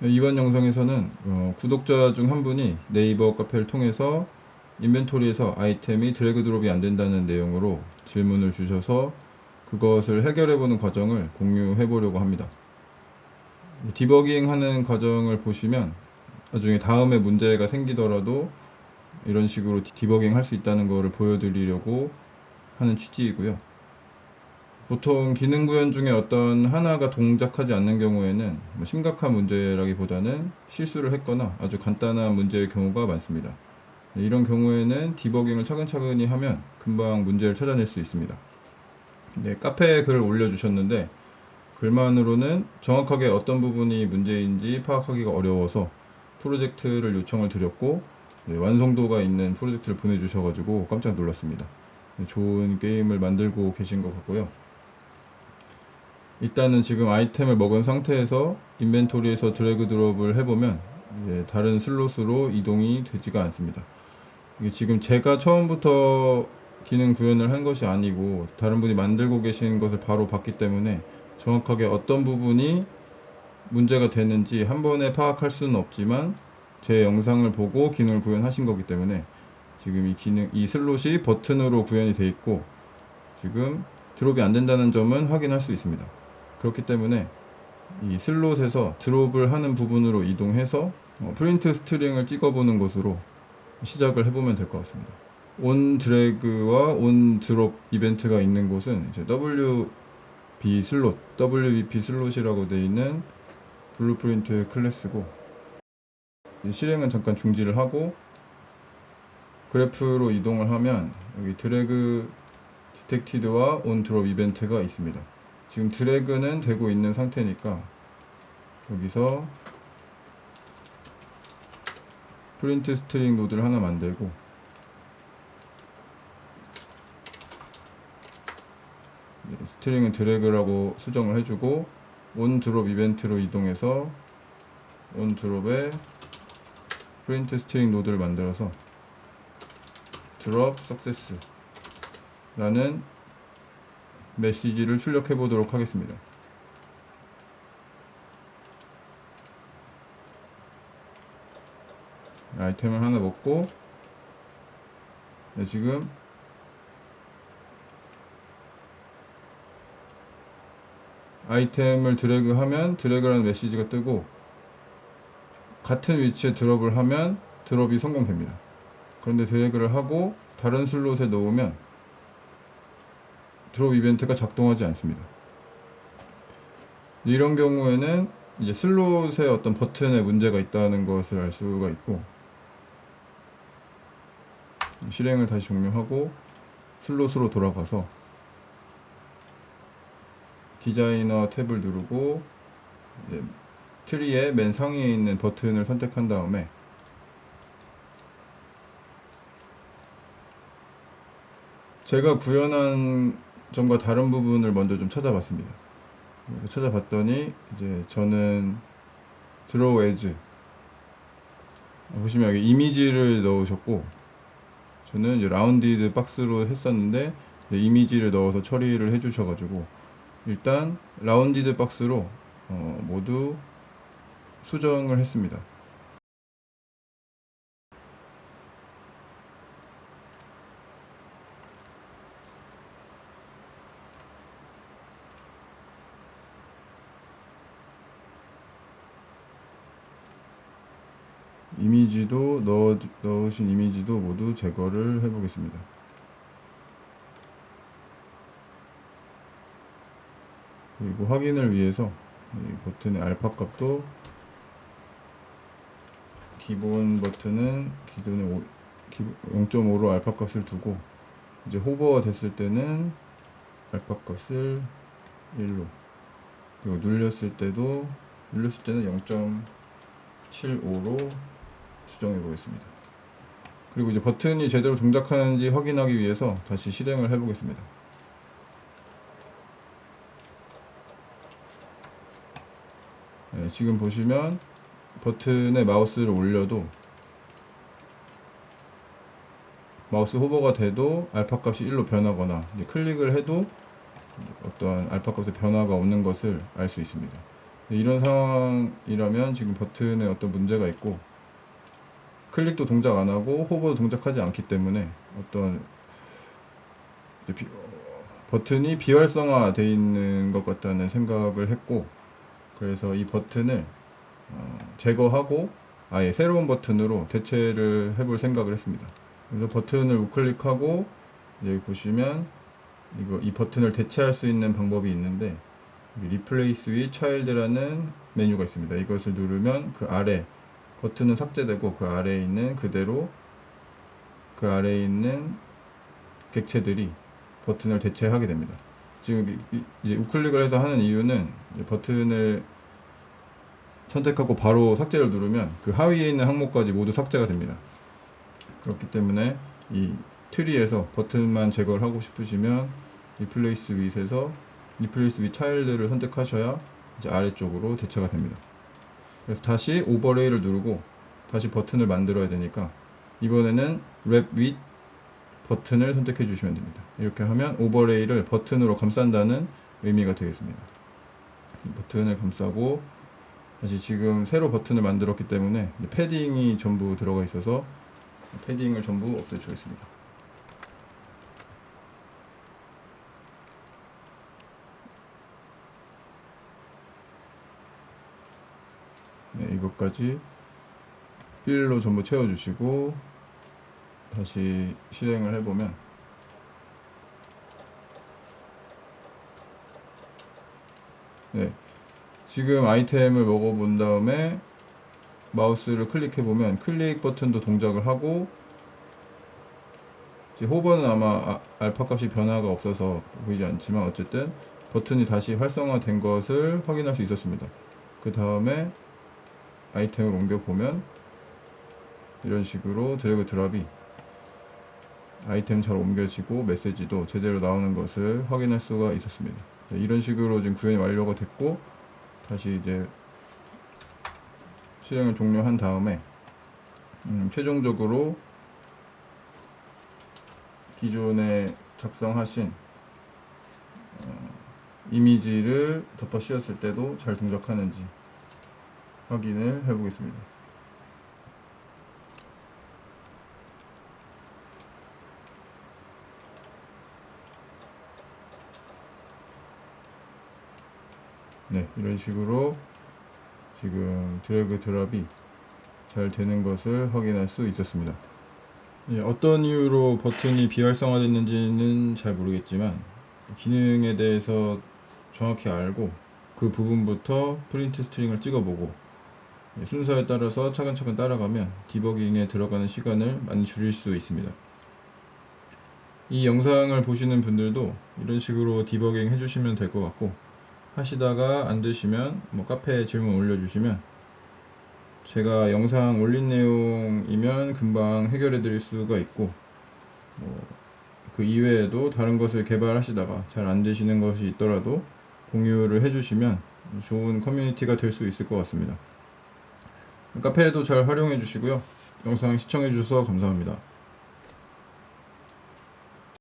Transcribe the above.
이번 영상에서는 구독자 중 한 분이 네이버 카페를 통해서 인벤토리에서 아이템이 드래그 드롭이 안 된다는 내용으로 질문을 주셔서 그것을 해결해 보는 과정을 공유해 보려고 합니다. 디버깅 하는 과정을 보시면 나중에 다음에 문제가 생기더라도 이런 식으로 디버깅 할 수 있다는 것을 보여드리려고 하는 취지이고요. 보통 기능 구현 중에 어떤 하나가 동작하지 않는 경우에는 심각한 문제라기보다는 실수를 했거나 아주 간단한 문제의 경우가 많습니다. 이런 경우에는 디버깅을 차근차근히 하면 금방 문제를 찾아낼 수 있습니다. 네, 카페에 글을 올려주셨는데 글만으로는 정확하게 어떤 부분이 문제인지 파악하기가 어려워서 프로젝트를 요청을 드렸고, 네, 완성도가 있는 프로젝트를 보내주셔가지고 깜짝 놀랐습니다. 네, 좋은 게임을 만들고 계신 것 같고요. 일단은 지금 아이템을 먹은 상태에서 인벤토리에서 드래그 드롭을 해보면 다른 슬롯으로 이동이 되지가 않습니다. 이게 지금 제가 처음부터 기능 구현을 한 것이 아니고 다른 분이 만들고 계신 것을 바로 봤기 때문에 정확하게 어떤 부분이 문제가 되는지 한 번에 파악할 수는 없지만 제 영상을 보고 기능을 구현하신 거기 때문에 지금 이 슬롯이 버튼으로 구현이 되어 있고 지금 드롭이 안 된다는 점은 확인할 수 있습니다. 그렇기 때문에 이 슬롯에서 드롭을 하는 부분으로 이동해서 프린트 스트링을 찍어보는 것으로 시작을 해보면 될 것 같습니다. 온 드래그와 온 드롭 이벤트가 있는 곳은 이제 WB 슬롯, WBP 슬롯이라고 되어 있는 블루프린트 클래스고, 실행은 잠깐 중지를 하고 그래프로 이동을 하면 여기 드래그 디텍티드와 온 드롭 이벤트가 있습니다. 지금 드래그는 되고 있는 상태니까 여기서 프린트 스트링 노드를 하나 만들고 스트링은 드래그라고 수정을 해주고 온 드롭 이벤트로 이동해서 온 드롭에 프린트 스트링 노드를 만들어서 드롭 석세스 라는 메시지를 출력해 보도록 하겠습니다. 아이템을 하나 먹고 지금 아이템을 드래그하면 드래그라는 메시지가 뜨고 같은 위치에 드롭을 하면 드롭이 성공됩니다. 그런데 드래그를 하고 다른 슬롯에 놓으면 드롭 이벤트가 작동하지 않습니다. 이런 경우에는 이제 슬롯의 어떤 버튼에 문제가 있다는 것을 알 수가 있고, 실행을 다시 종료하고 슬롯으로 돌아가서 디자이너 탭을 누르고 트리의 맨 상위에 있는 버튼을 선택한 다음에 제가 구현한 점과 다른 부분을 먼저 좀 찾아봤습니다. 찾아봤더니 이제 저는 드로우 에즈 보시면 여기 이미지를 넣으셨고, 저는 이제 라운디드 박스로 했었는데 이미지를 넣어서 처리를 해주셔가지고 일단 라운디드 박스로 모두 수정을 했습니다. 이미지도 넣으신 이미지도 모두 제거를 해 보겠습니다. 그리고 확인을 위해서 이 버튼의 알파 값도 기본 버튼은 기존의 0.5로 알파 값을 두고 이제 호버가 됐을 때는 알파 값을 1로, 그리고 눌렸을 때는 0.75로 수정해 보겠습니다. 그리고 이제 버튼이 제대로 동작하는지 확인하기 위해서 다시 실행을 해 보겠습니다. 네, 지금 보시면 버튼에 마우스를 올려도 마우스 호버가 돼도 알파 값이 1로 변하거나 클릭을 해도 어떠한 알파 값의 변화가 없는 것을 알 수 있습니다. 이런 상황이라면 지금 버튼에 어떤 문제가 있고 클릭도 동작 안 하고 호버도 동작하지 않기 때문에 어떤 버튼이 비활성화 되어 있는 것 같다는 생각을 했고, 그래서 이 버튼을 제거하고 아예 새로운 버튼으로 대체를 해볼 생각을 했습니다. 그래서 버튼을 우클릭하고 여기 보시면 이 버튼을 대체할 수 있는 방법이 있는데 Replace with Child라는 메뉴가 있습니다. 이것을 누르면 그 아래 버튼은 삭제되고 그 아래에 있는 그대로 그 아래에 있는 객체들이 버튼을 대체하게 됩니다. 지금 이제 우클릭을 해서 하는 이유는 버튼을 선택하고 바로 삭제를 누르면 그 하위에 있는 항목까지 모두 삭제가 됩니다. 그렇기 때문에 이 트리에서 버튼만 제거를 하고 싶으시면 Replace with에서 Replace with Child를 선택하셔야 이제 아래쪽으로 대체가 됩니다. 그래서 다시 오버레이를 누르고 다시 버튼을 만들어야 되니까 이번에는 Wrap with 버튼을 선택해 주시면 됩니다. 이렇게 하면 오버레이를 버튼으로 감싼다는 의미가 되겠습니다. 버튼을 감싸고 다시 지금 새로 버튼을 만들었기 때문에 패딩이 전부 들어가 있어서 패딩을 전부 없애주겠습니다. 네, 이것까지 필로 전부 채워주시고 다시 실행을 해보면 네, 지금 아이템을 먹어본 다음에 마우스를 클릭해보면 클릭 버튼도 동작을 하고 호버는 아마 알파 값이 변화가 없어서 보이지 않지만 어쨌든 버튼이 다시 활성화된 것을 확인할 수 있었습니다. 그 다음에 아이템을 옮겨보면 이런 식으로 드래그 드랍이 아이템 잘 옮겨지고 메시지도 제대로 나오는 것을 확인할 수가 있었습니다. 이런 식으로 지금 구현이 완료가 됐고 다시 이제 실행을 종료한 다음에 최종적으로 기존에 작성하신 이미지를 덮어 씌웠을 때도 잘 동작하는지 확인을 해 보겠습니다. 네, 이런 식으로 지금 드래그 드랍이 잘 되는 것을 확인할 수 있었습니다. 예, 어떤 이유로 버튼이 비활성화됐는지는 잘 모르겠지만 기능에 대해서 정확히 알고 그 부분부터 프린트 스트링을 찍어보고 순서에 따라서 차근차근 따라가면 디버깅에 들어가는 시간을 많이 줄일 수 있습니다. 이 영상을 보시는 분들도 이런 식으로 디버깅 해주시면 될 것 같고, 하시다가 안 되시면 카페에 질문 올려주시면 제가 영상 올린 내용이면 금방 해결해 드릴 수가 있고, 그 이외에도 다른 것을 개발하시다가 잘 안 되시는 것이 있더라도 공유를 해주시면 좋은 커뮤니티가 될 수 있을 것 같습니다. 카페에도 잘 활용해 주시고요. 영상 시청해 주셔서 감사합니다.